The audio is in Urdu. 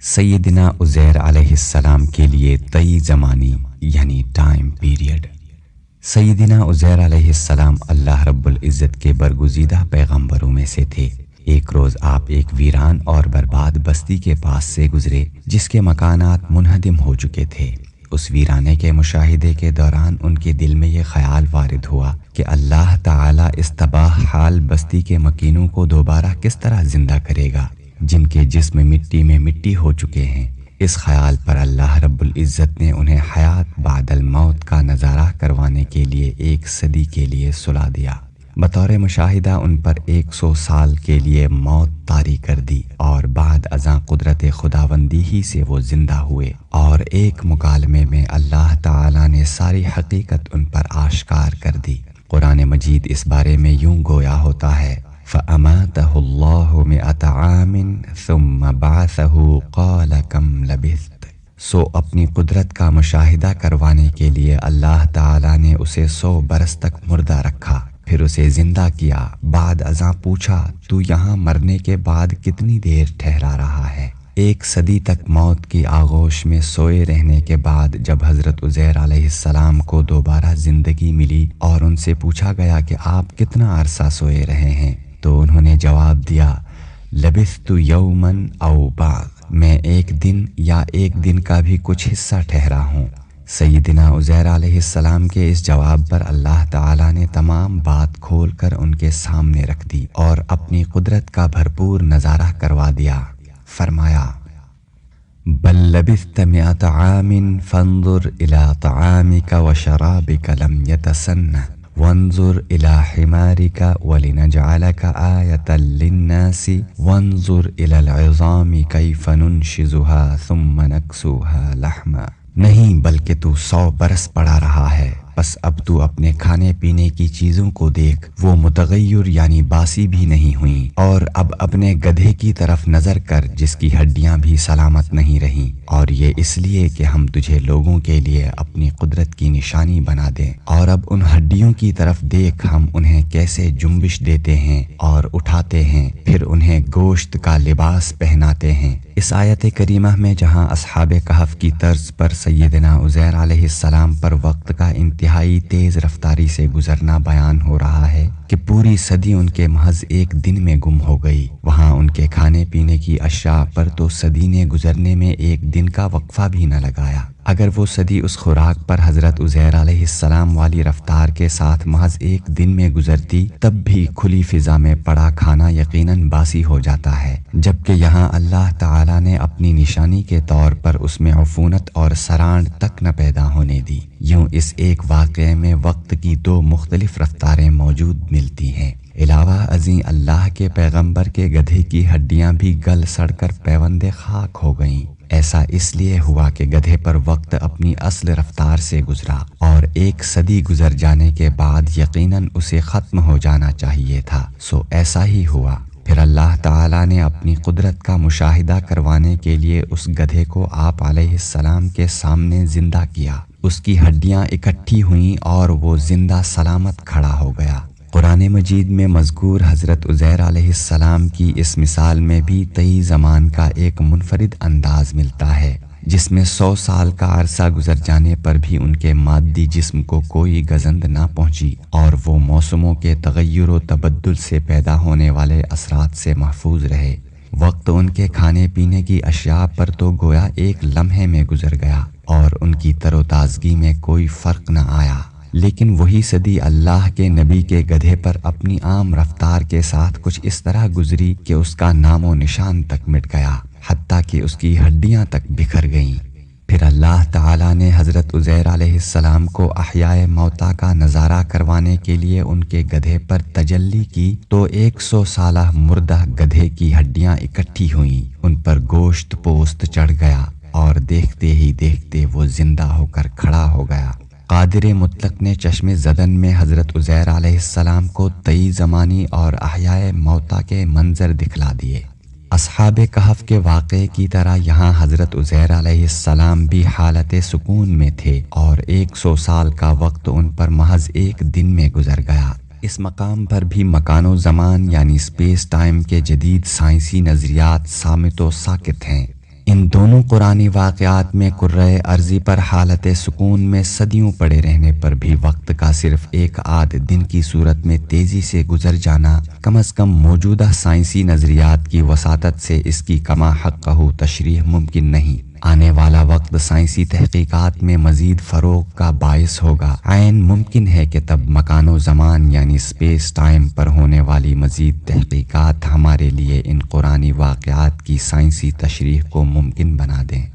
سیدنا عزیر علیہ السلام کے لیے طی زمانی یعنی ٹائم پیریڈ۔ سیدنا عزیر علیہ السلام اللہ رب العزت کے برگزیدہ پیغمبروں میں سے تھے۔ ایک روز آپ ایک ویران اور برباد بستی کے پاس سے گزرے جس کے مکانات منہدم ہو چکے تھے۔ اس ویرانے کے مشاہدے کے دوران ان کے دل میں یہ خیال وارد ہوا کہ اللہ تعالیٰ اس تباہ حال بستی کے مکینوں کو دوبارہ کس طرح زندہ کرے گا جن کے جسم مٹی میں مٹی ہو چکے ہیں۔ اس خیال پر اللہ رب العزت نے انہیں حیات بعد الموت کا نظارہ کروانے کے لیے 1 صدی کے لیے سلا دیا۔ بطور مشاہدہ ان پر 100 سال کے لیے موت طاری کر دی اور بعد ازاں قدرت خداوندی ہی سے وہ زندہ ہوئے، اور ایک مکالمے میں اللہ تعالیٰ نے ساری حقیقت ان پر آشکار کر دی۔ قرآن مجید اس بارے میں یوں گویا ہوتا ہے: فَأَمَاتَهُ اللَّهُ 100 عَامٍ ثُمَّ بَعَثَهُ قَالَ كَمْ لَبِثْتَ۔ سو اپنی قدرت کا مشاہدہ کروانے کے لیے اللہ تعالیٰ نے اسے 100 برس تک مردہ رکھا، پھر اسے زندہ کیا۔ بعد ازاں پوچھا، تو یہاں مرنے کے بعد کتنی دیر ٹھہرا رہا ہے؟ 1 صدی تک موت کی آغوش میں سوئے رہنے کے بعد جب حضرت عزیر علیہ السلام کو دوبارہ زندگی ملی اور ان سے پوچھا گیا کہ آپ کتنا عرصہ سوئے رہے ہیں، تو انہوں نے جواب دیا: لبثت یوما او بعض، میں 1 دن یا 1 دن کا بھی کچھ حصہ ٹھہرا ہوں۔ سیدنا عزیر علیہ السلام کے اس جواب پر اللہ تعالیٰ نے تمام بات کھول کر ان کے سامنے رکھ دی اور اپنی قدرت کا بھرپور نظارہ کروا دیا۔ فرمایا: بل لبثت 100 عام فانظر الى طعامك وشرابك لم يتسنه وانظر الى حمارك ولنجعلك آية للناس وانظر الى العظام كيف ننشزها ثم نكسوها لحما۔ نہیں بلکہ تو 100 برس پڑا رہا ہے، بس اب تو اپنے کھانے پینے کی چیزوں کو دیکھ، وہ متغیر یعنی باسی بھی نہیں ہوئیں، اور اب اپنے گدھے کی طرف نظر کر جس کی ہڈیاں بھی سلامت نہیں رہیں، اور یہ اس لیے کہ ہم تجھے لوگوں کے لیے اپنی قدرت کی نشانی بنا دیں۔ اور اب ان ہڈیوں کی طرف دیکھ، ہم انہیں کیسے جنبش دیتے ہیں اور اٹھاتے ہیں، پھر انہیں گوشت کا لباس پہناتے ہیں۔ اس آیت کریمہ میں جہاں اصحاب کہف کی طرز پر سیدنا عزیر علیہ السلام پر وقت کا انتہائی تیز رفتاری سے گزرنا بیان ہو رہا ہے کہ پوری صدی ان کے محض 1 دن میں گم ہو گئی، وہاں ان کے کھانے پینے کی اشیاء پر تو صدی نے گزرنے میں 1 دن کا وقفہ بھی نہ لگایا۔ اگر وہ صدی اس خوراک پر حضرت عزیر علیہ السلام والی رفتار کے ساتھ محض 1 دن میں گزرتی، تب بھی کھلی فضا میں پڑا کھانا یقیناً باسی ہو جاتا ہے، جبکہ یہاں اللہ تعالیٰ نے اپنی نشانی کے طور پر اس میں عفونت اور سرانڈ تک نہ پیدا ہونے دی۔ یوں اس ایک واقعے میں وقت کی 2 مختلف رفتاریں موجود ملتی ہیں۔ علاوہ ازیں اللہ کے پیغمبر کے گدھے کی ہڈیاں بھی گل سڑ کر پیوند خاک ہو گئیں۔ ایسا اس لیے ہوا کہ گدھے پر وقت اپنی اصل رفتار سے گزرا، اور 1 صدی گزر جانے کے بعد یقیناً اسے ختم ہو جانا چاہیے تھا، سو ایسا ہی ہوا۔ پھر اللہ تعالیٰ نے اپنی قدرت کا مشاہدہ کروانے کے لیے اس گدھے کو آپ علیہ السلام کے سامنے زندہ کیا۔ اس کی ہڈیاں اکٹھی ہوئیں اور وہ زندہ سلامت کھڑا ہو گیا۔ قرآن مجید میں مذکور حضرت عزیر علیہ السلام کی اس مثال میں بھی طی زمان کا ایک منفرد انداز ملتا ہے، جس میں 100 سال کا عرصہ گزر جانے پر بھی ان کے مادی جسم کو کوئی گزند نہ پہنچی، اور وہ موسموں کے تغیر و تبدل سے پیدا ہونے والے اثرات سے محفوظ رہے۔ وقت ان کے کھانے پینے کی اشیاء پر تو گویا 1 لمحے میں گزر گیا، اور ان کی تر و تازگی میں کوئی فرق نہ آیا۔ لیکن وہی صدی اللہ کے نبی کے گدھے پر اپنی عام رفتار کے ساتھ کچھ اس طرح گزری کہ اس کا نام و نشان تک مٹ گیا، حتیٰ کہ اس کی ہڈیاں تک بکھر گئیں۔ پھر اللہ تعالیٰ نے حضرت عزیر علیہ السلام کو احیاء موتا کا نظارہ کروانے کے لیے ان کے گدھے پر تجلی کی، تو 100 سالہ مردہ گدھے کی ہڈیاں اکٹھی ہوئیں، ان پر گوشت پوست چڑھ گیا، اور دیکھتے ہی دیکھتے وہ زندہ ہو کر کھڑا ہو گیا۔ قادر مطلق نے چشم زدن میں حضرت عزیر علیہ السلام کو طی زمانی اور احیاء موتا کے منظر دکھلا دیے۔ اصحاب کہف کے واقعے کی طرح یہاں حضرت عزیر علیہ السلام بھی حالت سکون میں تھے، اور 100 سال کا وقت ان پر محض 1 دن میں گزر گیا۔ اس مقام پر بھی مکان و زمان یعنی اسپیس ٹائم کے جدید سائنسی نظریات صامت و ساکت ہیں۔ ان دونوں قرآنی واقعات میں کرۂ ارضی پر حالت سکون میں صدیوں پڑے رہنے پر بھی وقت کا صرف ایک آدھ دن کی صورت میں تیزی سے گزر جانا کم از کم موجودہ سائنسی نظریات کی وساطت سے اس کی کما حقہ تشریح ممکن نہیں۔ آنے والا وقت سائنسی تحقیقات میں مزید فروغ کا باعث ہوگا۔ عین ممکن ہے کہ تب مکان و زمان یعنی اسپیس ٹائم پر ہونے والی مزید تحقیقات ہمارے لیے ان قرآنی واقعات کی سائنسی تشریح کو ممکن بنا دیں۔